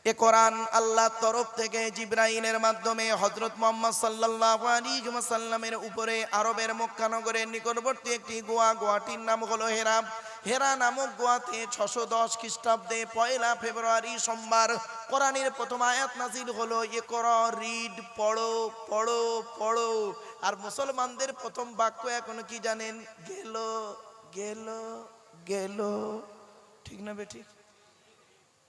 এ কোরআন আল্লাহর তরফ থেকে জিবরাইলের মাধ্যমে হযরত মুহাম্মদ সাল্লাল্লাহু আলাইহি ওয়াসাল্লামের উপরে আরবের মক্কা নগরের নিকটবর্তী একটি গোয়াটির নাম হলো হেরা। হেরা নামক গোয়াতে 610 খ্রিস্টাব্দে 1 ফেব্রুয়ারি সোমবার কোরআনের প্রথম আয়াত নাযিল হলো। ইকরা, রিড, পড়ো পড়ো পড়ো। আর মুসলমানদের প্রথম বাক্য এখন কি জানেন? গেল গেল গেল। ঠিক না বেঠিক?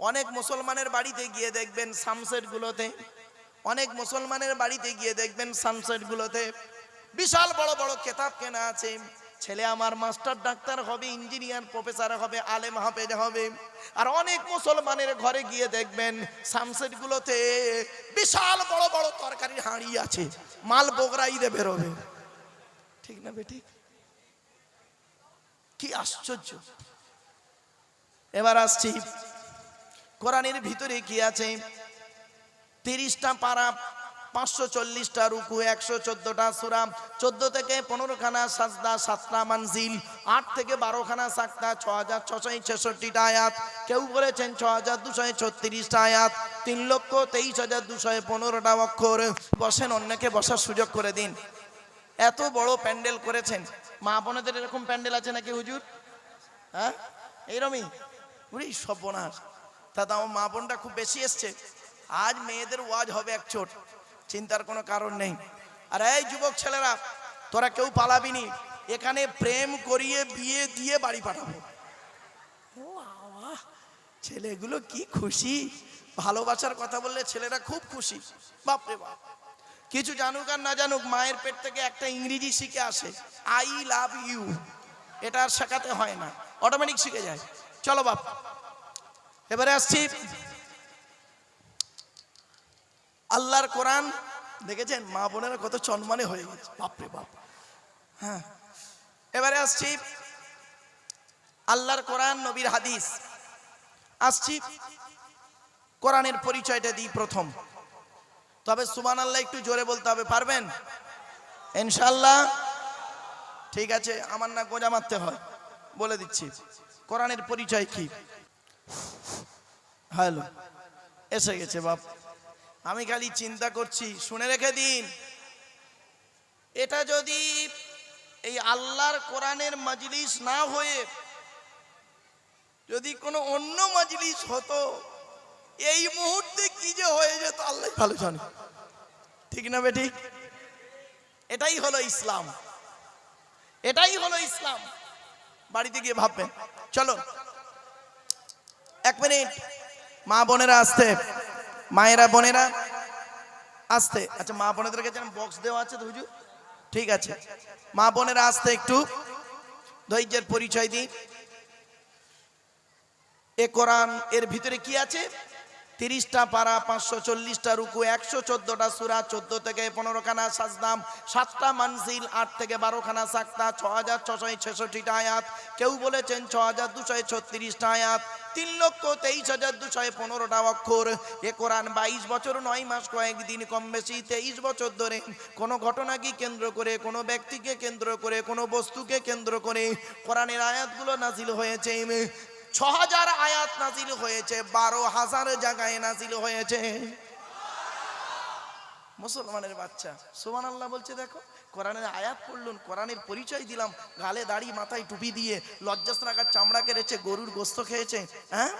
অনেক মুসলমানের বাড়িতে গিয়ে দেখবেন সানসেট গুলোতে, অনেক মুসলমানের বাড়িতে গিয়ে দেখবেন সানসেট গুলোতে বিশাল বড় বড় কিতাব কেনা আছে। ছেলে আমার মাস্টার, ডাক্তার হবে, ইঞ্জিনিয়ার, প্রফেসর হবে, আলেম হাফেজ হবে। আর অনেক মুসলমানের ঘরে গিয়ে দেখবেন সানসেট গুলোতে বিশাল বড় বড় তরকারির হাঁড়ি আছে, মাল বগরাইতে বেরোবে। ঠিক না বেঠিক? কি আশ্চর্য! এবার আসছি কোরআনের ভিতরে কি আছে। 30টা পারা, 540টা রুকু, 114টা সূরা, 14 থেকে 15 খানা সাজদা, 7টা মানজিল, 8 থেকে 12 খানা সাকতা, 6666টা আয়াত, কেউ বলেছেন 6236টা আয়াত, 3,23,215টা অক্ষর। বসেন, অন্যকে বসার সুযোগ করে দিন। এত বড় প্যান্ডেল করেছেন। মা বোনেদের এরকম প্যান্ডেল আছে নাকি হুজুর? হ্যাঁ, এইরকমই। উনি সর্বনাশ। দাদা আমার মা বোনটা খুব বেশি এসছে, আজ মেয়েদের ওয়াজ হবে এক চোট, চিন্তার কোনো কারণ নেই। আর এই যুবক ছেলেরা, তোরা কেউ পালাবিনি, এখানে প্রেম করিয়ে বিয়ে দিয়ে বাড়ি পাঠাবো। ও আল্লাহ, ছেলেগুলো কি খুশি! ভালোবাসার কথা বললে ছেলেরা খুব খুশি। বাপরে বাপ! কিছু জানুক আর না জানুক, মায়ের পেট থেকে একটা ইংরেজি শিখে আসে, আই লাভ ইউ। এটা আর শেখাতে হয় না, অটোমেটিক শিখে যায়। চলো বাপ, এবারে আসছি আল্লাহর কোরআন। দেখেছেন মা বোনেরা কত চনমানে হয়ে গেছে, বাপরে বাপ। হ্যাঁ, এবারে আসছি আল্লাহর কোরআন, নবীর হাদিস। আসছি কোরআনের পরিচয়টা দিই প্রথম। তবে সুবহানাল্লাহ একটু জোরে বলতে হবে, পারবেন ইনশাআল্লাহ? ঠিক আছে, আমার না গোজা মারতে হয়, বলে দিচ্ছি কোরআনের পরিচয় কি। হ্যালো, এসে গেছে বাপ। আমি খালি চিন্তা করছি, শুনে রেখে দিন, এটা যদি এই আল্লাহর কোরআনের মজলিস না হয়ে যদি কোনো অন্য মজলিস হতো, এই মুহূর্তে কি যে হয়ে যেত আল্লাহ ভালো জানে। ঠিক না বেঠিক? এটাই হলো ইসলাম, এটাই হলো ইসলাম। বাড়িতে গিয়ে ভাববেন। চলো 1 মিনিট, মা বোনেরা আসতে, মায়েরা বোনেরা আসতে। আচ্ছা, মা বোনেদের কাছে বক্স দেওয়া আছে তো হুজুর? ঠিক আছে, মা বোনেরা আসতে, একটু ধৈর্যের পরিচয় দিই। এ কোরআন, এর ভিতরে কি আছে? 30টা পারা, 540টা রুকু, 114টা সূরা, 14 থেকে 15 খানা সাজদা, 7টা মানজিল, 8 থেকে 12 খানা সাকতা, 6666টা আয়াত, কেউ বলেছেন 6236টা আয়াত, 3,23,215টা অক্ষর। এ কোরআন 22 বছর 9 মাস কয়েকদিন, কম বেশি 23 বছর ধরে কোনো ঘটনাকে কেন্দ্র করে, কোনো ব্যক্তিকে কেন্দ্র করে, কোনো বস্তুকে কেন্দ্র করে কোরআনের আয়াতগুলো নাজিল হয়েছে। 6000 আয়াত নাজিল হয়েছে, 12,000 জায়গায় নাজিল হয়েছে। মুসলমানের বাচ্চা সুবহানাল্লাহ বলছে। দেখো, কোরআনের আয়াত পড়লুন, কোরআনের পরিচয় দিলাম, গালে দাড়ি, মাথায় টুপি দিয়ে, লজ্জাস্নাকার চামড়া কেড়েছে, গরুর গোস্ত খেয়েছে, হ্যাঁ,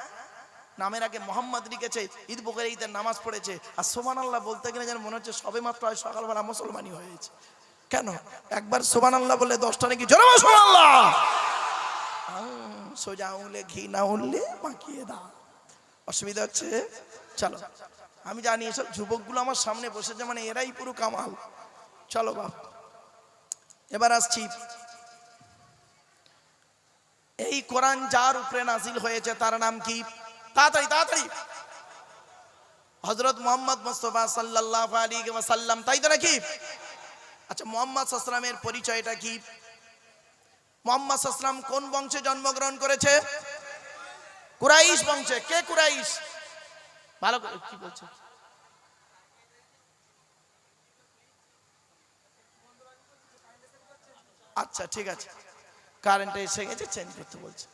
নামের আগে মোহাম্মদ লিখেছে, ঈদ বকরে ঈদের নামাজ পড়েছে। আর সুবহানাল্লাহ বলতে গেলে যেন মনে হচ্ছে সবে মাত্র আজ সকালবেলা মুসলমানই হয়েছে। কেন? একবার সুবহানাল্লাহ বলে 10টা নাকি জোরে বলো সুবহানাল্লাহ। সোজা আঙুলে ঘি না উঠলে মাখিয়ে দাও, অসুবিধা হচ্ছে? চলো, আমি জানি এসব যুবকগুলো আমার সামনে বসেছে মানে এরাই পুরো কামাল। চলো বাপ, এবার আসছি এই কোরআন যার উপরে নাজিল হয়েছে তার নাম কি? তাড়াতাড়ি তাড়াতাড়ি। হযরত মুহাম্মদ মুস্তাফা সাল্লাল্লাহু আলাইহি ওয়াসাল্লাম, তাই তো নাকি? আচ্ছা, মুহাম্মদ সাল্লাল্লাহু আলাইহি ওয়াসাল্লামের পরিচয়টা কি? মুহাম্মদ সাল্লাল্লাহু আলাইহি ওয়াসাল্লাম কোন বংশে জন্মগ্রহণ করেছে? কুরাইশ বংশে। কে কুরাইশ? ভালো করে কি বলছে? আচ্ছা ঠিক আছে, কারেন্ট এসে গেছে, চেঞ্জ করতে বলছে।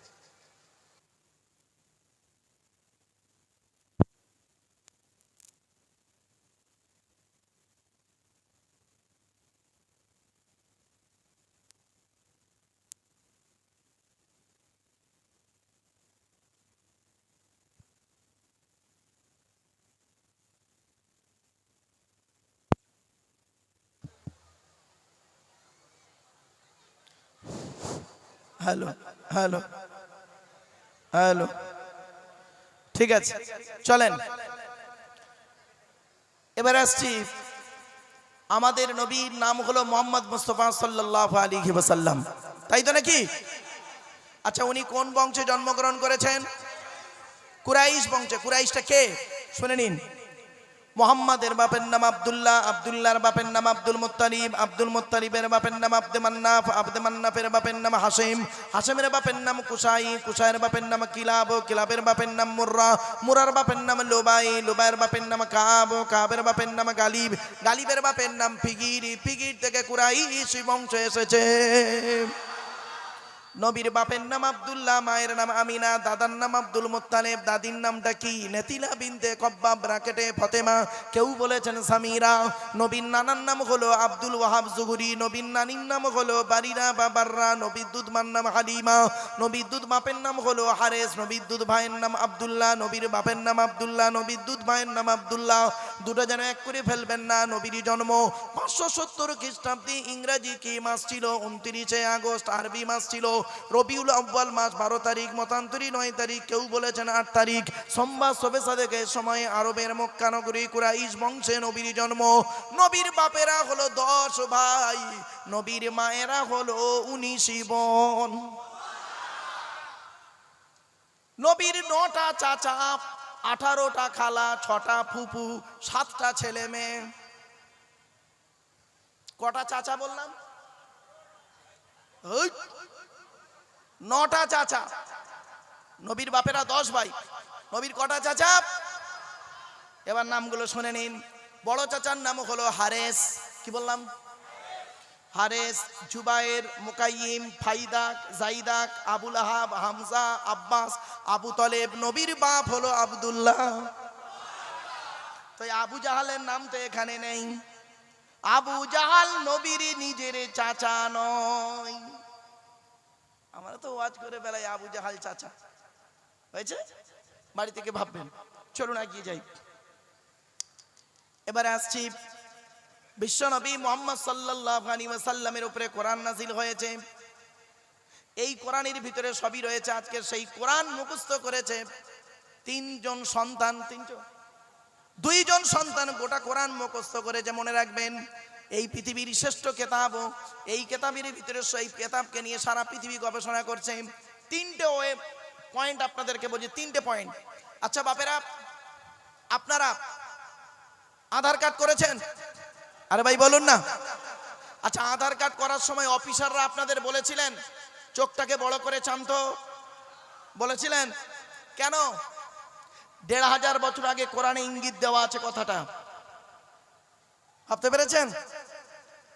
হ্যালো হ্যালো হ্যালো, ঠিক আছে চলেন। এবার আসছি, আমাদের নবীর নাম হলো মোহাম্মদ মুস্তাফা সাল্লাল্লাহু আলাইহি ওয়াসাল্লাম, তাই তো নাকি? আচ্ছা, উনি কোন বংশে জন্মগ্রহণ করেছেন? কুরাইশ বংশে। কুরাইশটা কে শুনে নিন। মোহাম্মদের বাপের নাম আব্দুল্লাহ, আব্দুল্লাহর বাপের নাম আব্দুল মুত্তালিব, আব্দুল মুত্তালিবের বাপের নাম আব্দে মান্নাফ, আব্দে মান্নাফের বাপের নাম হাসিম, হাসিমের বাপের নাম কুসাই, কুসাইয়ের বাপের নাম কিলাব, কিলাবের বাপের নাম মুর্রা, মুরার বাপের নাম লুবাই, লুবাইয়ের বাপের নাম কাব, কাবের বাপের নাম গালিব, গালিবের বাপের নাম ফিগির, ফিগির থেকে কুরাইশ বংশ এসেছে। নবীর বাপের নাম আব্দুল্লাহ, মায়ের নাম আমিনা, দাদার নাম আব্দুল মুত্তালিব, দাদির নামটা কি? নেতিলা বিনতে কব্বাব ব্রাকেটে ফতেমা, কেউ বলেছেন সামিরা। নবীর নানার নাম হলো আব্দুল ওয়াহাব জুহরি, নবীর নানির নাম হলো বারিরা বা বাররা, নবীর দুধ মার নাম হালিমা, নবীর দুধ বাপের নাম হলো হারেস, নবীর দুধ ভাইয়ের নাম আব্দুল্লাহ, নবীর বাপের নাম আব্দুল্লাহ, নবীর দুধ ভাইয়ের নাম আব্দুল্লাহ, দুটো যেন এক করে ফেলবেন না। নবীর জন্ম 570 খ্রিস্টাব্দে, ইংরেজি কি মাস ছিল? 29 আগস্ট, আরবি মাস ছিল রবিউল আউয়াল মাস 12 তারিখ, মতান্তরী 9 তারিখ, কেউ বলেছেন 8 তারিখ, সোমবার শবে সাদেকের সময় আরবের মক্কা নগরী কুরাইশ বংশে নবীর জন্ম। নবীর বাপেরা হলো 10 ভাই, নবীর মায়েরা হলো 19 বোন। নবীর 9টা চাচা, 18টা খালা, 6টা ফুফু, 7টা ছেলে মেয়ে। কটা চাচা বললাম? 9টা চাচা। নবীর বাপেরা 10 ভাই, নবীর কটা চাচা? এবার নামগুলো শুনে নিন। বড় চাচার নাম হলো হারেস, কি বললাম? হারেস, জুবায়ের, মুকাইয়িম, ফাইদাক, জাইদাক, আবুল আহাব, হামজা, আব্বাস, আবু তলেব। নবীর বাপ হলো আব্দুল্লাহ। তো আবু জাহালের নাম তো এখানে নেই। আবু জাহাল নবীর নিজের চাচা নয়। আমরা তো ওয়াজ করে বেলায় আবু জাহাল চাচা হয়েছে, বাড়ি থেকে ভাববেন। চলুন এগিয়ে যাই। এবারে আসছি, বিশ্বনবী মুহাম্মদ সাল্লাল্লাহু আলাইহি ওয়াসাল্লামের উপরে কোরআন নাযিল হয়েছে। এই কোরআনের ভিতরে সবই রয়েছে। আজকে সেই কোরআন মুখস্থ করেছে 3 জন সন্তান, 2 জন সন্তান গোটা কোরআন মুখস্থ করেছে। মনে রাখবেন, এই পৃথিবীর শ্রেষ্ঠ কেতাব, এই কেতাবের ভিতরে সেই কেতাবকে নিয়ে সারা পৃথিবী গবেষণা করছে। 3টে পয়েন্ট আপনাদেরকে বলছি, 3টে পয়েন্ট। আচ্ছা বাপেরা, আপনারা আধার কার্ড করেছেন? আরে ভাই বলুন না। আচ্ছা, আধার কার্ড করার সময় অফিসাররা আপনাদের বলেছিলেন চোখটাকে বড় করে চান্ত? বলেছিলেন কেন? 1500 বছর আগে কোরআনে ইঙ্গিত দেওয়া আছে কথাটা, ভাবতে পেরেছেন?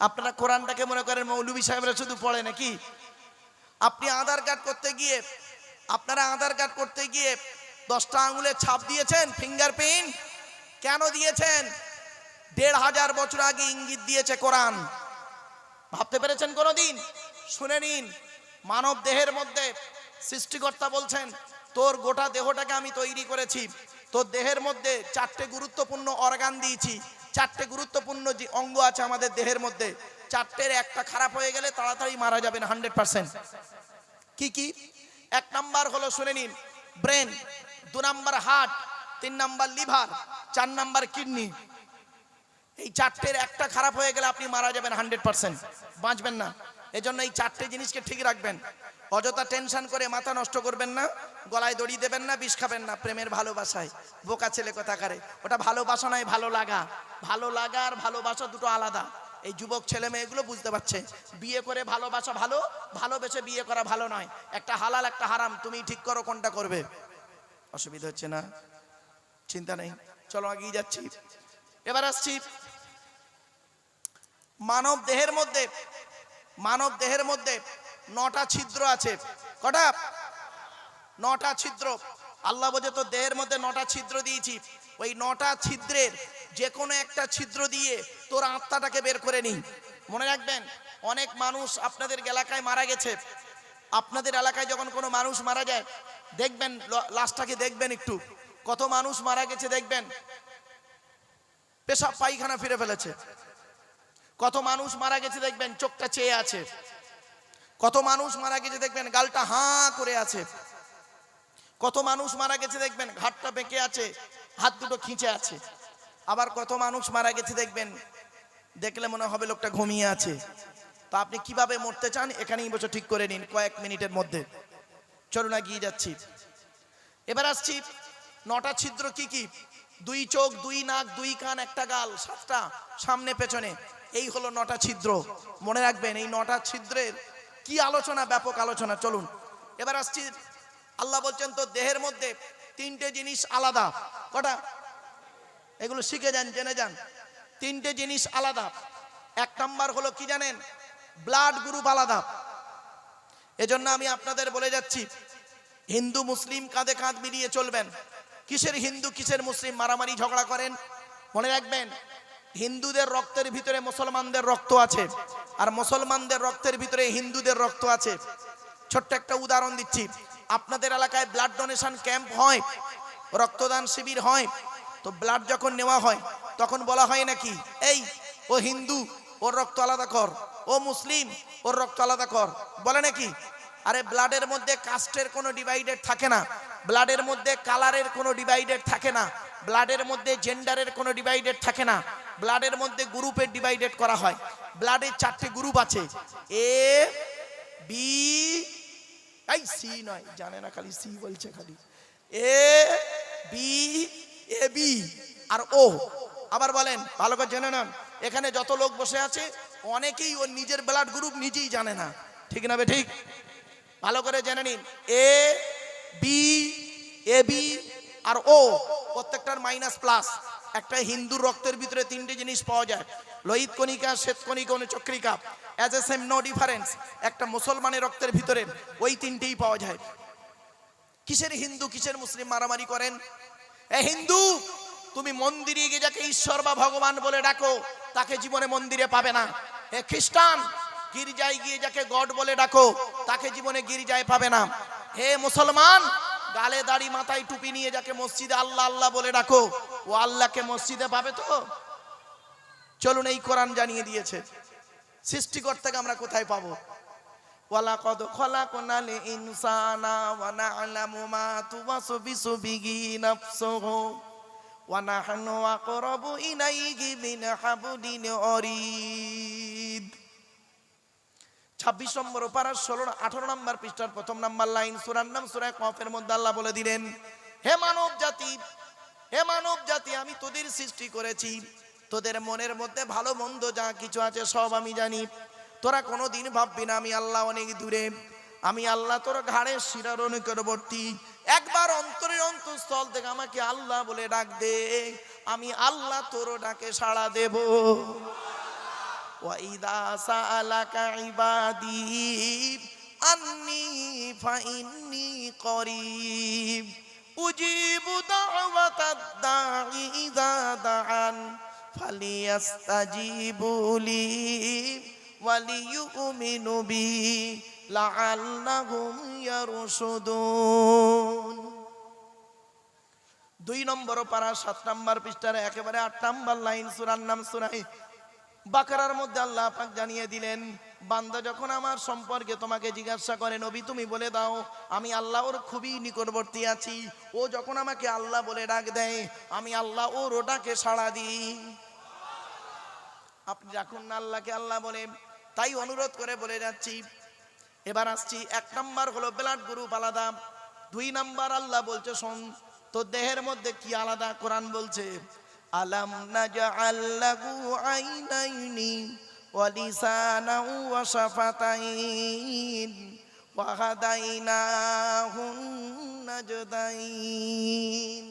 আপনারা কোরআনটাকে মনে করেন মৌলভী সাহেবরা শুধু পড়ে নাকি? আপনি আধার কার্ড করতে গিয়ে, আপনারা আধার কার্ড করতে গিয়ে 10টা আঙুলের ছাপ দিয়েছেন, ফিঙ্গারপ্রিন্ট। কেন দিয়েছেন? 1500 বছর আগে ইঙ্গিত দিয়েছে কোরআন। ভাবতে পেরেছেন কোনোদিন? শুনে নিন, মানব দেহের মধ্যে সৃষ্টিকর্তা বলছেন, তোর গোটা দেহটাকে আমি তৈরি করেছি, তোর দেহের মধ্যে 4টে গুরুত্বপূর্ণ অর্গান দিয়েছি, 4টে গুরুত্বপূর্ণ যে অঙ্গ আছে আমাদের দেহের মধ্যে, 4টের একটা খারাপ হয়ে গেলে তাড়াতাড়ি মারা যাবেন 100%। কি কি? 1 নাম্বার হলো শুনে নিন brain, 2 number heart, 3 number liver, 4 number kidney. এই 4টের একটা খারাপ হয়ে গেলে আপনি মারা যাবেন 100%, বাঁচবেন না। এজন্য এই 4টে জিনিসকে ঠিক রাখবেন। অযথা টেনশন করে মাথা নষ্ট করবেন না, গলায় দড়ি দেবেন না, বিষ খাবেন না প্রেমের ভালোবাসায়। বোকা ছেলে কথাকারে, ওটা ভালোবাসা নয়, ভালো লাগা। ভালো লাগা আর ভালোবাসা দুটো আলাদা। এই যুবক ছেলে মেয়েগুলো বুঝতে পারছে, বিয়ে করে ভালোবাসা ভালো, ভালোবেসে বিয়ে করা ভালো নয়। একটা হালাল একটা হারাম, তুমি ঠিক করো কোনটা করবে। অসুবিধা হচ্ছে না? চিন্তা নেই, চলো এগিয়ে যাচ্ছি। এবার আসছি, মানব দেহের মধ্যে 9টা ছিদ্র আছে। কটা? 9টা ছিদ্র। আল্লাহ বলে তো দেহের মধ্যে 9টা ছিদ্র দিয়েছি। ওই 9টা ছিদ্রের যে কোনো একটা ছিদ্র দিয়ে তোর আত্মাটাকে বের করে নিই। মনে রাখবেন, অনেক মানুষ আপনাদের এলাকায় মারা গেছে। আপনাদের এলাকায় যখন কোনো মানুষ মারা যায়, দেখবেন লাশটাকে দেখবেন একটু, কত মানুষ মারা গেছে দেখবেন পেশাব পায়খানা ফিরে ফেলেছে। কত মানুষ মারা গেছে দেখবেন চোখটা চেয়ে আছে। কত মানুষ মারা গেছে দেখবেন গালটা হাঁ করে আছে, কত মানুষ মারা গেছে দেখবেন ঘাটটা বেঁকে আছে, হাত দুটো খিঁচে আছে। আবার কত মানুষ মারা গেছে দেখবেন দেখলে মনে হবে লোকটা ঘুমিয়ে আছে। তো আপনি কিভাবে মরতে চান এখানেই বসে ঠিক করে নিন কয়েক মিনিটের মধ্যে। চলুন এগিয়ে যাচ্ছি। এবার আসছি 9টা ছিদ্র কি কি? 2 চোখ, 2 নাক, 2 কান, 1টা গাল, 7টা সামনে পেছনে, এই হলো 9টা ছিদ্র। মনে রাখবেন এই 9টা ছিদ্রের কি আলোচনা, ব্যাপক আলোচনা। চলুন এবার আসছি, আল্লাহ বলছেন তো দেহের মধ্যে 3টে জিনিস আলাদা। কটা? এগুলো শিখে যান, জেনে যান। 3টে জিনিস আলাদা। 1 নাম্বার হলো কি জানেন? ব্লাড গ্রুপ আলাদা। এজন্য আমি আপনাদের বলে যাচ্ছি হিন্দু মুসলিম কাঁধে কাঁধ মিলিয়ে চলবেন। কিসের হিন্দু কিসের মুসলিম মারামারি ঝগড়া করেন? মনে রাখবেন হিন্দুদের রক্তের ভিতরে মুসলমানদের রক্ত আছে, আর মুসলমানদের রক্তের ভিতরে হিন্দুদের রক্ত আছে। ছোট্ট একটা উদাহরণ দিচ্ছি, আপনাদের এলাকায় ব্লাড ডোনেশন ক্যাম্প হয়, রক্তদান শিবির হয়, তো ব্লাড যখন নেওয়া হয় তখন বলা হয় নাকি এই ও হিন্দু ওর রক্ত আলাদা কর, ও মুসলিম ওর রক্ত আলাদা কর, বলে নাকি? আরে ব্লাডের মধ্যে কাস্টের কোনো ডিভাইডেড থাকে না, ব্লাডের মধ্যে কালারের কোনো ডিভাইডেড থাকে না, ব্লাডের মধ্যে জেন্ডারের কোনো ডিভাইডেড থাকে না, ব্লাডের মধ্যে গ্রুপের ডিভাইডেড করা হয়। ব্লাডের 4টে গ্রুপ আছে, এ বি, এই সি নয়, জানে না খালি সি বলছে, খালি এ বি, এ বি আর ও। আবার বলেন, ভালো করে জেনে নেন, এখানে যত লোক বসে আছে অনেকেই ওর নিজের ব্লাড গ্রুপ নিজেই জানে না, ঠিক না? ঠিক, ভালো করে জেনে নিন। এ বি, এ বি আর ও প্রত্যেকটার মাইনাস প্লাস। একটা হিন্দুর রক্তের ভিতরে 3টে জিনিস পাওয়া যায়, লোহিত কণিকা, শ্বেত কণিকা, অনুচক্রিকা, as a same no difference. একটা মুসলমানের রক্তের ভিতরে ওই 3টেই পাওয়া যায়। কিসের হিন্দু কিসের মুসলিম মারামারি করেন? এ হিন্দু, তুমি মন্দিরে গিয়ে যাকে ঈশ্বর বা ভগবান বলে ডাকো তাকে জীবনে মন্দিরে পাবে না। এ খ্রিস্টান, গির্জায় গিয়ে যাকে গড বলে ডাকো তাকে জীবনে গির্জায় পাবে না। হে মুসলমান, গালে দাড়ি মাথায় টুপি নিয়ে যাকে মসজিদে আল্লাহ আল্লাহ বলে ডাকো ও আল্লাহকে মসজিদে পাবে তো? চলুন, এই কোরআন জানিয়ে দিয়েছে সৃষ্টিকর্তাকে আমরা কোথায় পাবো। ওয়ালাকাদ খলাকনাল ইনসানা ওয়া না'লামু মা তুওয়াসবিসু বিহি নাফসুহু ওয়া নাহনু আকরাবু ইলাইহি মিন হাবলিল ওয়ারিদ। 26 নম্বর পারা 18 নম্বর পৃষ্ঠার 1 নম্বর লাইন, সূরার নাম সূরা কফের মধ্যে আল্লাহ বলে দিলেন, হে মানব জাতি, হে মানব জাতি, আমি তোদের সৃষ্টি করেছি, তোদের মনের মধ্যে ভালো মন্দ যা কিছু আছে সব আমি জানি। তোরা কোনোদিন ভাববি না আমি আল্লাহ অনেক দূরে, আমি আল্লাহ তোর ঘাড়ের শিরার নিকটবর্তী। একবার অন্তরের অন্তঃস্থল থেকে আমাকে আল্লাহ বলে ডাক দে, আমি আল্লাহ তোর ডাকে সাড়া দেব। ওয়াইদা সাআলাকা ইবাদি আন্নী ফাইন্নী করিব উজিবু দাওয়াতাদ দাঈ ইযা দাআন ফালিয়াস্তাজিবু লি ওয়ালিয়ুমিনু বি লাআল্লাহুম ইয়ারশুদুন। 2 নম্বর পারা 7 নম্বর পৃষ্ঠার একেবারে 8 নম্বর লাইন, সূরার নাম সূরা বাকারার মধ্যে আল্লাহ পাক জানিয়ে দিলেন, বান্দা যখন আমার সম্পর্কে তোমাকে জিজ্ঞাসা করে নবী তুমি বলে দাও আমি আল্লাহর খুবই নিকটবর্তী আছি। ও যখন আমাকে আল্লাহ বলে ডাক দেয় আমি আল্লাহ ওর ওটাকে সাড়া দিই। আপনি রাখুন না আল্লাহকে আল্লাহ বলে, তাই অনুরোধ করে বলে যাচ্ছি। এবার আসছি, 1 নাম্বার হলো ব্লাড গ্রুপ আলাদা। 2 নাম্বার আল্লাহ বলছে শোন, তো দেহের মধ্যে কি আলাদা? কোরআন বলছে আলাম নাজআল লাহু আইনাইনি ওয়া লিসানান ওয়া শাফাতাইন ওয়া হাদাইনাহুন নাজদাইন।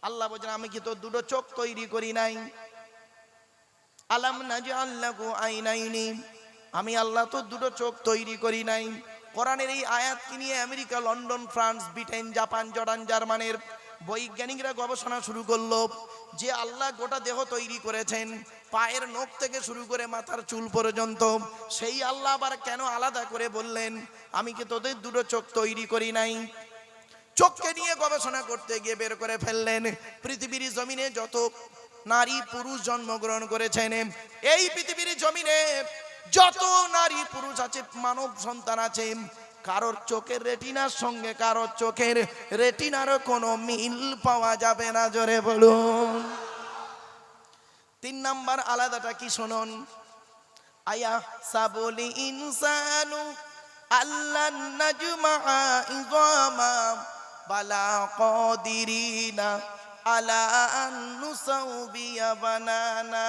আল্লাহ বলেন আমি কি তোর 2টো চোখ তৈরি করি নাই? আলাম নাজআল লাহু আইনাইনি, আমি আল্লাহ তোর 2টো চোখ তৈরি করি নাই। কোরআনের এই আয়াতকে নিয়ে America, London, France, Britain, Japan, Jordan, জার্মানির বৈজ্ঞানিকরা গবেষণা শুরু করলো যে আল্লাহ গোটা দেহ তৈরি করেছেন, পায়ের নখ থেকে শুরু করে মাথার চুল পর্যন্ত, সেই আল্লাহ আবার কেন আলাদা করে বললেন আমি কি তোদের 2টো চোখ তৈরি করি নাই? চোখকে নিয়ে গবেষণা করতে গিয়ে বের করে ফেললেন পৃথিবীর জমিনে যত নারী পুরুষ জন্মগ্রহণ করেছেন, এই পৃথিবীর জমিনে যত নারী পুরুষ আছে, মানব সন্তান আছে, কারোর চোখের রেটিনার সঙ্গে কারোর চোখের রেটিনার কোনো মিল পাওয়া যাবে না। জোরে বলুন। 3 নাম্বার আলাদাটা কি শুনুন, আয়া সাবুলি ইনসানু আল্লান নাজমা ইজামা বালা কাদিরিনা আলা আন নুসাউবিয়া বানানা।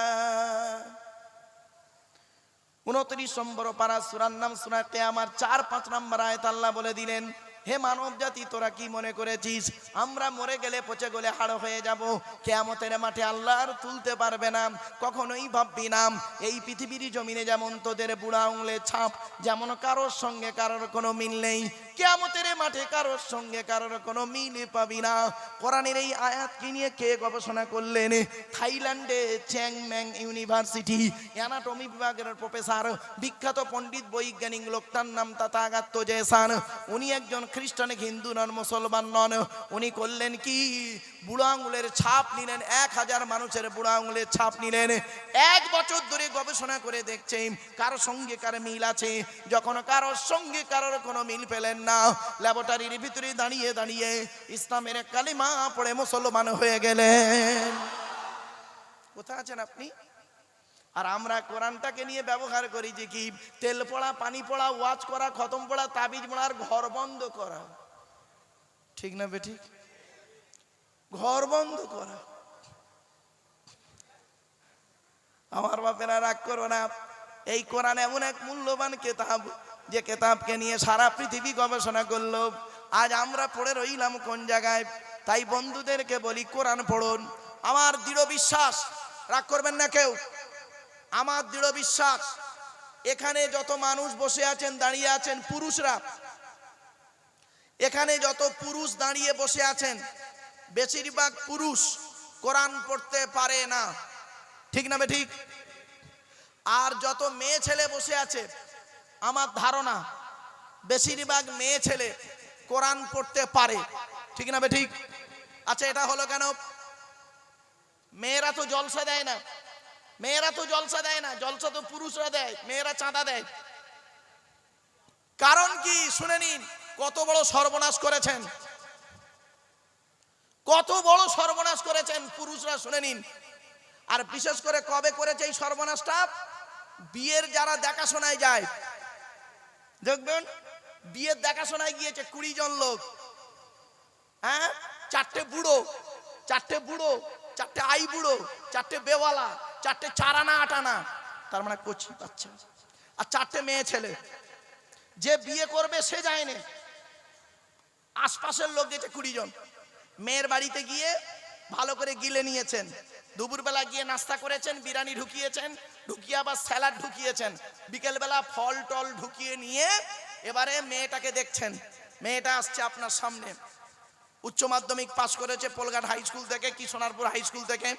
29 নম্বর পারা, সূরার নাম সূরা কিয়ামার 4-5 নম্বর আয়াত আল্লাহ বলে দিলেন, হে মানব জাতি, তোরা কি মনে করেছিস আমরা মরে গেলে পচে গলে হাড় হয়ে যাব, কিয়ামতের মাঠে আল্লাহ আর তুলতে পারবে না? কখনোই ভাববি না। এই পৃথিবীর জমিনে যেমন তোদের বুড়া আঙুলের ছাপ, যেমন কারোর সঙ্গে কারোর কোনো মিল নেই, কিয়ামতের মাঠে কারোর সঙ্গে কারোর কোনো মিল পাবি না। কোরআনের এই আয়াত কি নিয়ে কে গবেষণা করলেন? থাইল্যান্ডে চ্যাংম্যাং ইউনিভার্সিটি অ্যানাটমি বিভাগের প্রফেসর, বিখ্যাত পণ্ডিত বৈজ্ঞানিক লোকটার নাম তাথাগাত্য জেসান। উনি একজন খ্রিস্টান, হিন্দু নন, মুসলমান নন। উনি করলেন কি, বুড়ো আঙুলের ছাপ নিলেন, 1000 মানুষের বুড়ো আঙুলের ছাপ নিলেন, 1 বছর ধরে গবেষণা করে দেখছেন কারোর সঙ্গে কার মিল আছে। যখন কারোর সঙ্গে কারোর কোনো মিল পেলেন না, ল্যাবরেটরির ভিতরে দাঁড়িয়ে দাঁড়িয়ে ইসলামের কালিমা পড়ে মুসলমান হয়ে গেলেন। কোথায় আছেন আপনি? আর আমরা কোরআনটাকে নিয়ে ব্যবহার করি যে কি, তেল পড়া, পানি পড়া, ওয়াজ করা, খতম পড়া, তাবিজ পড়ার ঘর বন্ধ করা। ঠিক না বেঠিক? ঘর বন্ধ করা। আমার বাপেরা রাগ করো না, এই কোরআন এমন এক মূল্যবান কিতাব, যে কিতাবকে নিয়ে সারা পৃথিবী গবেষণা করলো। আজ আমরা পড়ে রইলাম কোন জায়গায়? তাই বন্ধুদেরকে বলি, কোরআন পড়ুন। আমার দৃঢ় বিশ্বাস, রাগ করবেন না কেউ, আমার দৃঢ় বিশ্বাস, এখানে যত মানুষ বসে আছেন, দাঁড়িয়ে আছেন, পুরুষরা, এখানে যত পুরুষ দাঁড়িয়ে বসে আছেন, বেশিরভাগ পুরুষ কোরআন পড়তে পারে না। ঠিক না বেঠিক? আর যত মেয়ে ছেলে বসে আছে, আমার ধারণা বেশিরভাগ মেয়ে ছেলে কোরআন পড়তে পারে। ঠিক না বেঠিক? আচ্ছা, এটা হলো কেন? মেয়েরা তো জলসা দেয় না, মেয়েরা তো জলসা দেয় না, জলসা তো পুরুষরা দেয়, মেয়েরা চাঁদা দেয়। কারণ কি শুনে নিন, কত বড় সর্বনাশ করেছেন, কত বড় সর্বনাশ করেছেন পুরুষরা, শুনে নিন। আর বিশেষ করে কবে করেছে এই সর্বনাশটা? বিয়ের যারা দেখাশোনায় যায়, দেখবেন বিয়ের দেখাশোনায় গিয়েছে 20 জন লোক, হ্যাঁ, 4টে বুড়ো, 4টে বুড়ো, 4টে আই বুড়ো, 4টে বেওয়ালা, 4টে 4 আনা 8 আনা, তার মানে কচি বাচ্চা, আর 4টে মেয়ে ছেলে। যে বিয়ে করবে সে যায়নি, আশপাশের লোক গেছে 20 জন। মেয়ের বাড়িতে গিয়ে ভালো করে গিলে নিয়েছেন, দুপুরবেলা গিয়ে নাস্তা করেছেন, বিরিয়ানি ঢুকিয়েছেন, ঢুকিয়ে আবার স্যালাড ঢুকিয়েছেন, বিকেলবেলা ফল টল ঢুকিয়ে নিয়ে এবারে মেয়েটাকে দেখছেন। মেয়েটা আসছে আপনার সামনে, উচ্চ মাধ্যমিক পাস করেছে পোলঘাট হাই স্কুল থেকে, কি সোনারপুর হাই স্কুল থেকে,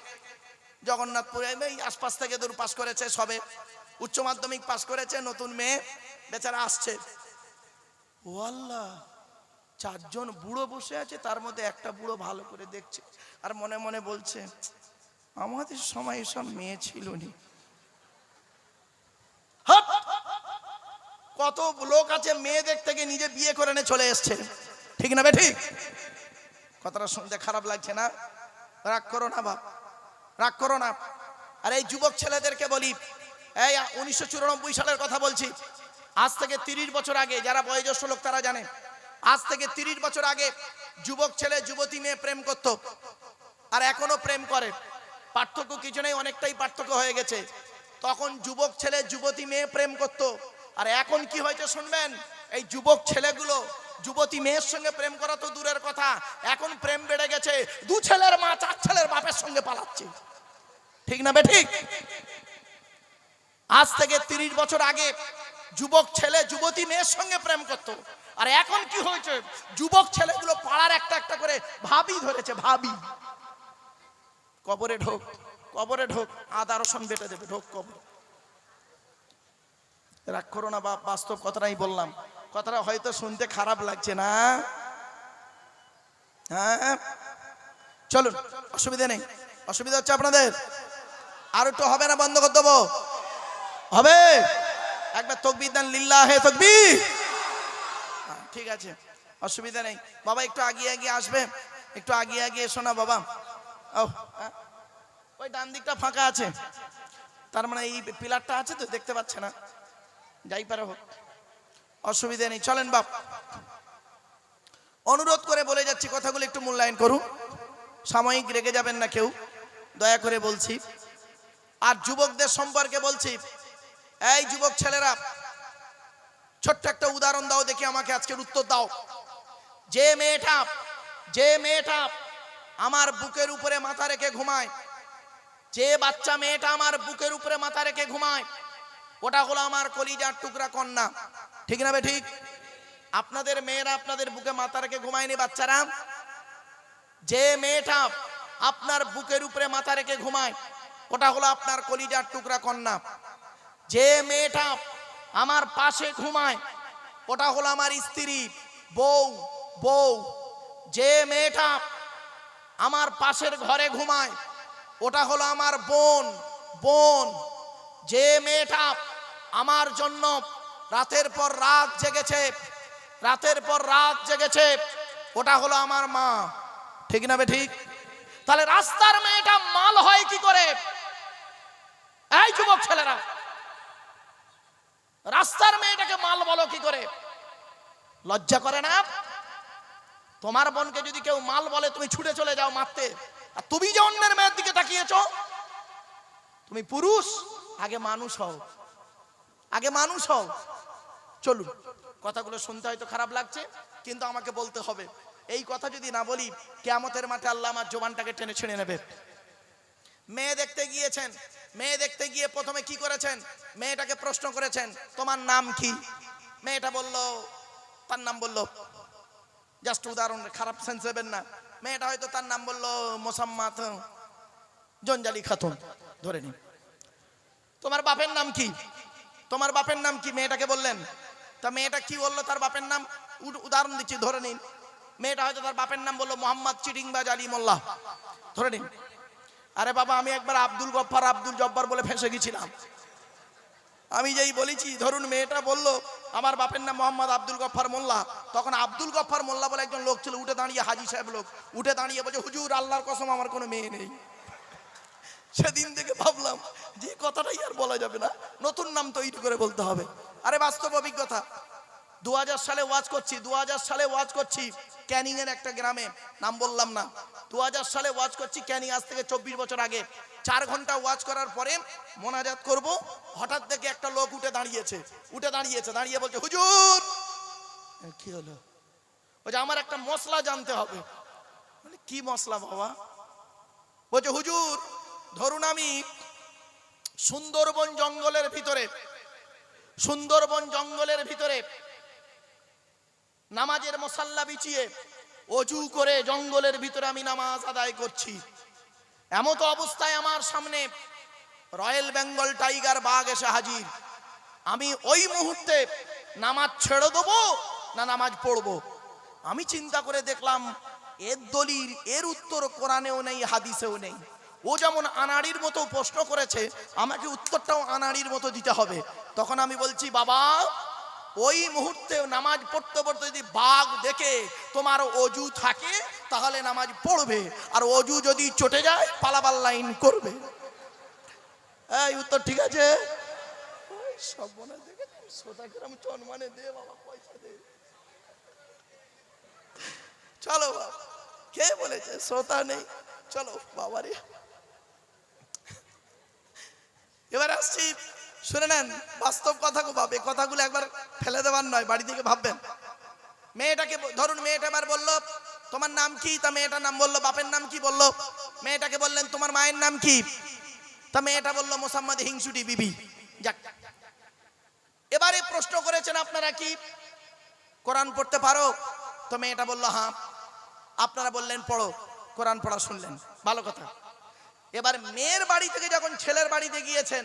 জগন্নাথপুরে, এই আশপাশ থেকে দূর পাস করেছে, সবে উচ্চ মাধ্যমিক পাস করেছে, নতুন মেয়ে বেচারা আসছে। ও আল্লাহ, 4 জন বুড়ো বসে আছে, তার মধ্যে একটা বুড়ো ভালো করে দেখছে, আর মনে মনে বলছে, আমাদের সময় এসব মেয়ে ছিল নি। কত লোক আছে মেয়ে দেখতে গিয়ে নিজে বিয়ে করে নিয়ে চলে এসছে। ঠিক না বেঠিক? কথাটা শুনতে খারাপ লাগছে না? রাগ করো না বাপ, রাগ করো না। আর এই যুবক ছেলেদেরকে বলি, এই 1994 সালের কথা বলছি, আজ থেকে 30 বছর আগে, যারা বয়োজ্যেষ্ঠ লোক তারা জানে, আজ থেকে 30 বছর আগে যুবক ছেলে যুবতী মেয়ে প্রেম করত, আর এখনো প্রেম করে। পার্থক্য কিছু নেই, অনেকটাই পার্থক্য হয়ে গেছে। তখন যুবক ছেলে যুবতী মেয়ে প্রেম করত, আর এখন কি হয়েছে শুনবেন? এই যুবক ছেলেগুলো যুবতী মেয়ের সঙ্গে প্রেম করা তো দূরের কথা, এখন প্রেম বেড়ে গেছে, 2 ছেলের মা 4 ছেলের বাপের সঙ্গে পালাচ্ছে। ঠিক না বেঠিক? আজ থেকে 30 বছর আগে যুবক ছেলে যুবতী মেয়ের সঙ্গে প্রেম করত, আর এখন কি হয়েছে? যুবক ছেলেগুলো পাড়ার একটা একটা করে ভাবি ধরেছে, ভাবি। কবরে ঢোক, কবরে ঢোক, আদা রসুন বেটে দেবে, ঢোক কবরে। রাগ করো না বাপ, বাস্তব কথাটাই বললাম। কথাটা হয়তো শুনতে খারাপ লাগছে না, হ্যাঁ চলুন, অসুবিধা নেই। অসুবিধা হচ্ছে আপনাদের? আর একটু হবে না? বন্ধ করে দেবো? হবে? একবার তাকবীর দেন, লিল্লাহে তাকবীর। ঠিক আছে, অসুবিধা নেই। বাবা একটু আগিয়ে আগিয়ে আসবে, একটু আগিয়ে আগিয়ে এসো না বাবা। ও ওই ডান দিকটা ফাঁকা আছে, তার মানে এই পিলারটা আছে তো, দেখতে পাচ্ছে না, যাই পারে হোক, অসুবিধা নেই। চলেন বাপ, অনুরোধ করে বলে যাচ্ছি, কথাগুলো একটু মূল্যায়ন করুন, সাময়িক রেগে যাবেন না কেউ, দয়া করে বলছি। আর যুবকদের সম্পর্কে বলছি, এই যুবক ছেলেরা, ছোট্ট একটা উদাহরণ দাও দেখি আমাকে, আজকের উত্তর দাও। যে মেয়েটা আমার বুকের উপরে মাথা রেখে ঘুমায়, যে বাচ্চা মেয়েটা আমার বুকের উপরে মাথা রেখে ঘুমায়, ওটা হলো আমার কলিজার টুকরা কন্যা, ঠিক না বে ঠিক? আপনাদের মেয়েরা আপনাদের বুকে মাথা রেখে ঘুমায়নি বাচ্চারা? যে মেয়েটা আপনার বুকের উপরে মাথা রেখে ঘুমায়, ওটা হলো আপনার কলিজার টুকরা কন্যা। যে মেয়েটা আমার পাশে ঘুমায়, ওটা হলো আমার স্ত্রী, বউ। যে মেয়েটা আমার পাশের ঘরে ঘুমায়, ওটা হলো আমার বোন। যে মেয়েটা আমার জন্য রাতের পর রাত জেগেছে, ওটা হলো আমার মা, ঠিক না বে ঠিক? তাহলে রাস্তার মেয়েটা মাল হয় কি করে? এই যুবক ছেলেরা, রাস্তার মেয়েটাকে মাল বলো কি করে? লজ্জা করে না? তোমার বোনকে যদি কেউ মাল বলে, তুমি ছুটে চলে যাও মারতে, আর তুমি যে অন্যের মেয়ের দিকে তাকিয়েছো, তুমি পুরুষ, আগে মানুষ হও। চলুন, কথাগুলো শুনতে হয়তো খারাপ লাগছে, কিন্তু আমাকে বলতে হবে। এই কথা যদি না বলি, কিয়ামতের মাঠে আল্লাহ আমার জবানটাকে টেনে ছিঁড়ে নেবে। মেয়ে দেখতে গিয়ে প্রথমে কি করেছেন? মেয়েটাকে প্রশ্ন করেছেন, তোমার নাম কি? মেয়েটা বলল, তার নাম বলল, জাস্ট উদাহরণ, খারাপ সেন্স নেবেন না, মেয়েটা হয়তো তার নাম বলল মোসাম্মাত জঞ্জালি খাতুন, ধরে নিন। তোমার বাপের নাম কি? মেয়েটাকে বললেন। তা মেয়েটা কি বললো তার বাপের নাম? উদাহরণ দিচ্ছি, ধরে নিন মেয়েটা হয়তো তার বাপের নাম বললো মোহাম্মদ চিটিংবাজ আলী মোল্লা, ধরে নিন। আরে বাবা, আমি একবার আব্দুল জব্বার বলে ফেঁসে গেছিলাম। আমি যেই বলেছি, ধরুন মেয়েটা বললো আমার বাপের নাম মোহাম্মদ আব্দুল গফফার মোল্লা, তখন আব্দুল গফফার মোল্লা বলে একজন লোক ছিল, উঠে দাঁড়িয়ে, হাজি সাহেব লোক, উঠে দাঁড়িয়ে বলছে, হুজুর আল্লাহর কসম আমার কোনো মেয়ে নেই। সেদিন থেকে ভাবলাম যে কথাটাই আর বলা যাবে না, নতুন নাম তৈরি করে বলতে হবে। আরে বাস্তব অভিজ্ঞতা, 2000 সালে ওয়াজ করছি ক্যানিং এর একটা গ্রামে, নাম বললাম না। 2000 সালে ওয়াজ করছি ক্যানিং, আজ থেকে 24 বছর আগে। 4 ঘন্টা ওয়াজ করার পরে মোনাজাত করব, হঠাৎ দেখে একটা লোক উঠে দাঁড়িয়েছে, দাঁড়িয়ে বলছে, হুজুর। কি হলো? বলছে আমার একটা মশলা জানতে হবে। মানে কি মশলা বাবা? বলছে হুজুর, ধরুন আমি সুন্দরবন জঙ্গলের ভিতরে নামাজের মুসাল্লা বিছিয়ে ওযু করে জঙ্গলের ভিতরে আমি নামাজ আদায় করছি। এমতো অবস্থায় আমার সামনে রয়্যাল বেঙ্গল টাইগার বাঘ এসে হাজির। আমি ওই মুহূর্তে নামাজ ছেড়ে দেবো না নামাজ পড়বো? আমি চিন্তা করে দেখলাম, এর দলিল, এর উত্তর কোরআনেও নেই, হাদিসেও নেই। ও যেমন আনাড়ির মতো প্রশ্ন করেছে, আমাকে উত্তরটাও আনাড়ির মতো দিতে হবে। তখন আমি বলছি, বাবা, ওই মুহূর্তে নামাজ পড়তে যদি বাঘ দেখে তোমার ওযু থাকে, তাহলে নামাজ পড়বে, আর ওযু যদি চটে যায় পালাবার লাইন করবে। এই উত্তর ঠিক আছে? সব মনে দেখে সোতাগ্রাম চনমানে দে বাবা, পয়সা দে। চলো বাবা, কে বলেছে শ্রোতা নেই? চলো বাবারে, এবার আসছি, শুনে নেন বাস্তব কথা গো বাবা, কথাগুলো একবার ফেলে দেওয়ার নয়, বাড়ি থেকে ভাববেন। মেয়েটাকে ধরুন, মেয়েটা এবার বললো তোমার নাম কি? তা মেয়েটার নাম বললো, বাপের নাম কি বললো? মেয়েটাকে বললেন তোমার মায়ের নাম কি? তা মেয়েটা বললো মোসাম্মদ হিংসুটি বিবি। যাক, এবারে প্রশ্ন করেছেন আপনারা কি কোরআন পড়তে পারো? তো মেয়েটা বললো হ্যাঁ। আপনারা বললেন পড়ো, কোরআন পড়া শুনলেন, ভালো কথা। এবার মেয়ের বাড়ি থেকে যখন ছেলের বাড়িতে গিয়েছেন,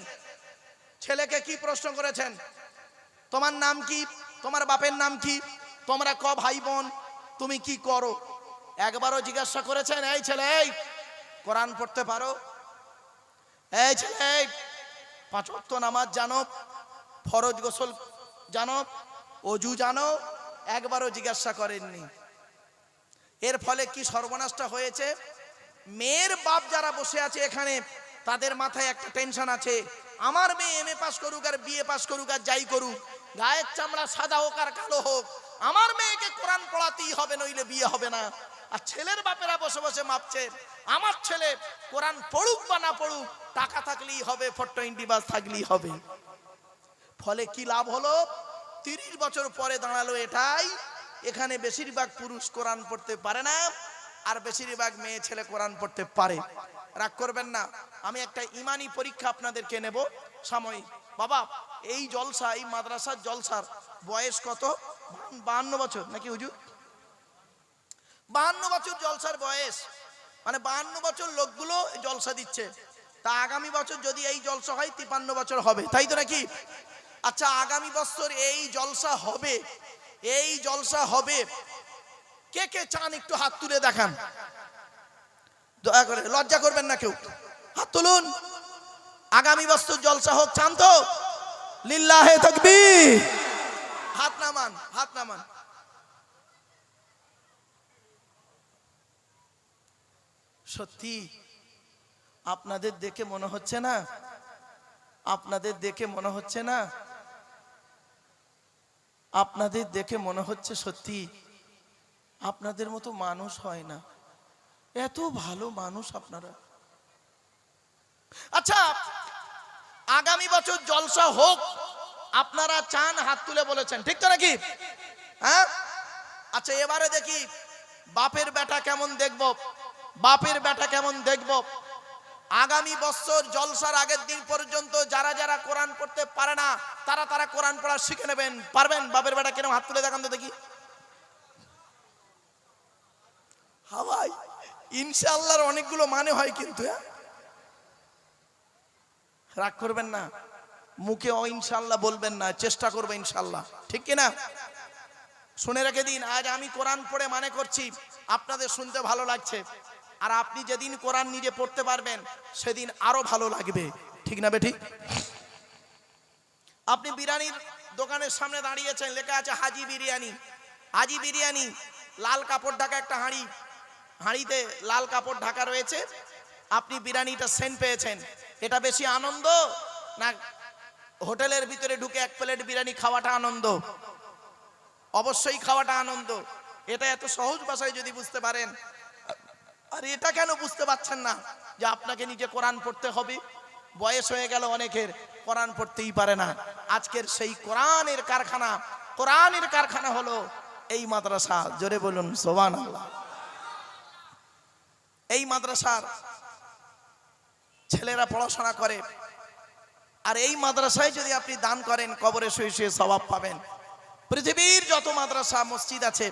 ছেলেকে কি প্রশ্ন করেছেন? তোমার নাম কি? তোমার বাপের নাম কি? তোমরা ক ভাই বোন? তুমি কি করো? একবারও জিজ্ঞাসা করেছেন, এই ছেলে, এই কোরআন পড়তে পারো? এই ছেলে, 5 ওয়াক্ত নামাজ জানো? ফরজ গোসল জানো, অজু জানো, একবারও জিজ্ঞাসা করেননি। এর ফলে কি সর্বনাশটা হয়েছে, মেয়ের বাপ যারা বসে আছে এখানে তাদের মাথায় একটা টেনশন আছে, আমার মেয়ে এমএ পাস করুক আর বিএ পাস করুক আর যাই করুক, গায়ের চামড়া সাদা হোক আর কালো হোক, আমার মেয়েকে কোরআন পড়াতেই হবে, নইলে বিয়ে হবে না। আর ছেলের বাপেরা বসে বসে মাপছে, আমার ছেলে কোরআন পড়ুক বা না পড়ুক, টাকা থাকলেই হবে, 420 বাস থাকলেই হবে। ফলে কি লাভ হলো, 30 বছর পরে দাঁড়ালো এটাই, এখানে বেশিরভাগ পুরুষ কোরআন পড়তে পারে না, আর বেশিরভাগ মেয়ে ছেলে কোরআন পড়তে পারে। রাগ করবেন না, আমি একটা ইমানি পরীক্ষা আপনাদেরকে নেব সাময়িক। বাবা, এই জলসা, এই মাদ্রাসার জলসার বয়স কত? 52 বছর নাকি হুজুর? 52 বছর জলসার বয়স, মানে 52 বছর লোকগুলো জলসা দিচ্ছে। তা আগামী বছর যদি এই জলসা হয় 53 বছর হবে, তাই তো নাকি? আচ্ছা, আগামী বছর এই জলসা হবে, এই জলসা হবে, কে কে চান একটু হাত তুলে দেখান, দয়া করে, লজ্জা করবেন না কেউ, হাত তুলুন। আগামী বছর জলসা হোক, চান তো? লিল্লাহে তাকবীর, হাত নামান, হাত নামান। সত্যি আপনাদের দেখে মনে হচ্ছে না, আপনাদের দেখে মনে হচ্ছে না, আপনাদের দেখে মনে হচ্ছে সত্যি আপনাদের মতো মানুষ হয় না, এত ভালো মানুষ আপনারা। আচ্ছা, আগামী বছর জলসা হোক আপনারা চান, হাত তুলে বলেছেন, ঠিক তো নাকি? হ্যাঁ, আচ্ছা এবারে দেখি বাপের বেটা কেমন দেখবো, বাপের বেটা কেমন দেখবো। আগামী বছর জলসার আগের দিন পর্যন্ত যারা যারা কোরআন পড়তে পারে না তারা তারা কোরআন পড়া শিখে নেবেন, পারবেন? বাপের বেটা কেন, হাত তুলে দেখান তো দেখি। হ্যাঁ ভাই, ইনশাআল্লাহর অনেকগুলো মানে হয় কিন্তু, রাগ করবেন না, মুখে ও ইনশাআল্লাহ বলবেন না, চেষ্টা করবে ইনশাআল্লাহ, ঠিক কিনা? শুনে রেখে দিন, আজ আমি কোরআন পড়ে মানে করছি, আপনাদের শুনতে ভালো লাগছে, আর আপনি যেদিন কোরআন নিজে পড়তে পারবেন সেদিন আরো ভালো লাগবে, ঠিক না বেঠিক? আপনি বিরিয়ানির দোকানের সামনে দাঁড়িয়েছেন, লেখা আছে হাজি বিরিয়ানি, হাজি বিরিয়ানি, লাল কাপড় ঢাকা একটা হাঁড়ি, হাঁড়িতে লাল কাপড় ঢাকা রয়েছে, আপনি বিরিয়ানিটা সেন্ট পেয়েছেন, এটা বেশি আনন্দ না হোটেলের ভিতরে ঢুকে এক প্লেট বিরিয়ানি খাওয়াটা আনন্দ? অবশ্যই খাওয়াটা আনন্দ। এটা এত সহজ ভাষায় যদি বুঝতে পারেন, আর এটা কেন বুঝতে পারছেন না যে আপনাকে নিজে কোরআন পড়তে হবে? বয়স হয়ে গেল অনেকের, কোরআন পড়তেই পারে না। আজকের সেই কোরআনের কারখানা, কোরআনের কারখানা হলো এই মাদ্রাসা, জোরে বলুন সুবহানাল্লাহ। এই মাদ্রাসার ছেলেরা পড়াশোনা করে, আর এই মাদ্রাসায় যদি আপনি দান করেন কবরে শুয়ে শুয়ে সওয়াব পাবেন। পৃথিবীর যত মাদ্রাসা মসজিদ আছে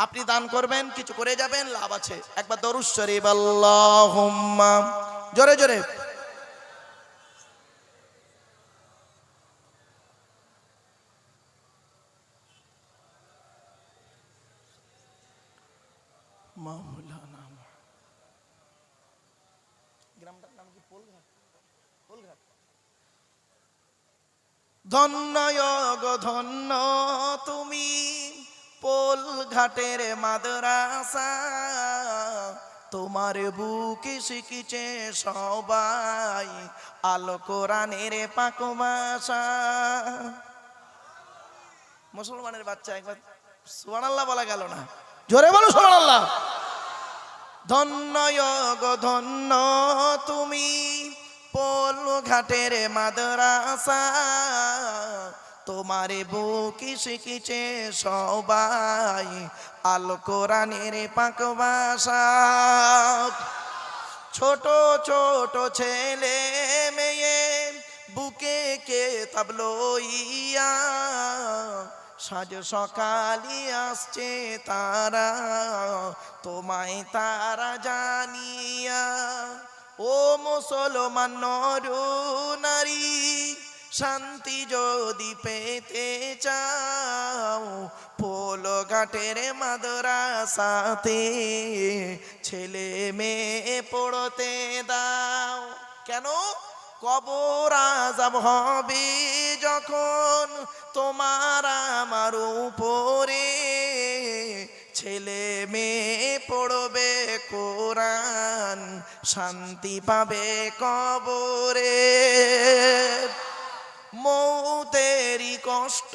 আপনি দান করবেন, কিছু করে যাবেন, লাভ আছে। একবার দরুদ শরীফ, আল্লাহুম্মা, জোরে জোরে। মাওলানা, গ্রামটার নাম কি? পোলঘাট, পোলঘাট। ধন্য গো ধন্য তুমি পোলঘাটের মাদ্রাসা, তোমার বুকে শিখেছে সবাই আল কোরআনের পাক ভাষা। মুসলমানের বাচ্চা, একবার সুবহানাল্লাহ বলা গেল না, জোরে বলো সুবহানাল্লাহ। ধন্য গো ধন্য তুমি পোলঘাটের মাদ্রাসা, তোমার বুকে শিখেছে সবাই আল কোরআনের পাক ভাষা। ছোট ছোট ছেলে মেয়ে বুকে কিতাব লইয়া, সাজ সকালে আসছে তারা, তোমায় তারা জানিয়া। ও মুসলমান নর নারী, শান্তি যদি পেতে চাও, পোলঘাটের মাদ্রাসাতে ছেলে মেয়ে পড়তে দাও। কেন? কবর আযাব হবে যখন তোমার আমার উপরে, ছেলে মেয়ে পড়বে কোরআন, শান্তি পাবে কবরে। মৌতেরি কষ্ট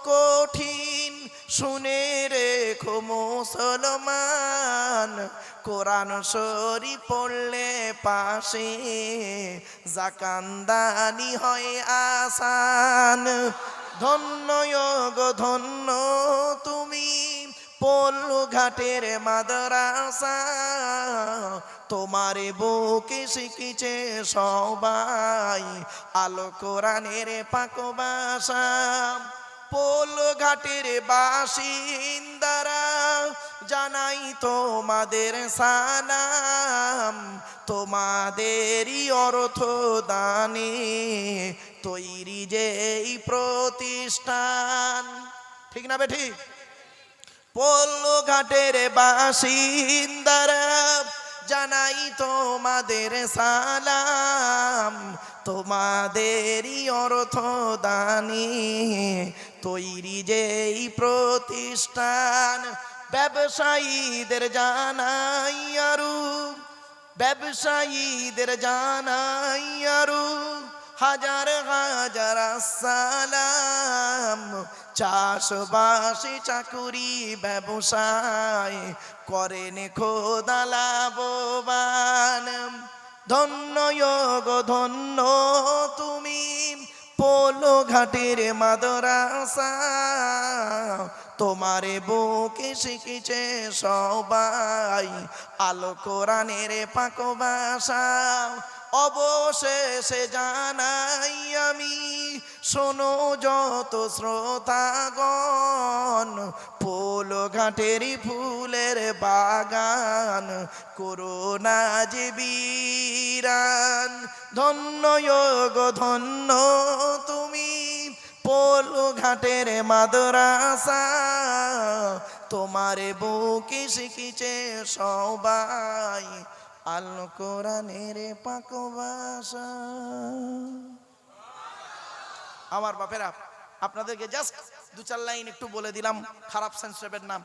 কঠিন শুনে রেখো মুসলমান, কোরআন শরীফ পড়লে পাশে জাকান্দানি হয় আসান। ধন্য গো ধন্য তুমি পল্লুঘাটের মাদ্রাসা, তোমারে বুকে শিখিছে সবাই আলো কোরআনের পাক ভাষা। পল্লুঘাটের বাসিন্দারা জানাই তোমাদের সালাম, তোমাদেরই অর্থ দানে তৈরি যেই প্রতিষ্ঠান। ঠিক না বেঠিক? পল্লুঘাটের বাসিন্দারা জানাই তোমাদের সালাম, তোমাদেরই অর্থ দানে তৈরি যেই প্রতিষ্ঠান। ব্যবসায়ীদের জানাই আরো, ব্যবসায়ীদের জানাই আরো হাজার হাজার সালাম। চাষবাসে চাকুরি ব্যবসায় করেন খোদা লাভবান। ধন্য গো ধন্য তুমি পল্লুঘাটের মাদ্রাসা, তোমারে বুকে শিখিছে সবাই আলো কোরআনের পাক ভাষা। অবশেষে জানাই আমি, শোনো যত শ্রোতাগণ, পল্লুঘাটের ফুলের বাগান করোনা যে বিরান। ধন্য গো ধন্য তুমি পল্লুঘাটের মাদ্রাসা, তোমারে বুকে শিখিছে সবাই আল কোরআনের পাক ভাষা। আমার বাপেরা, আপনাদেরকে জাস্ট 2-4 লাইন একটু বলে দিলাম, খারাপ সেন্স নেবেন না।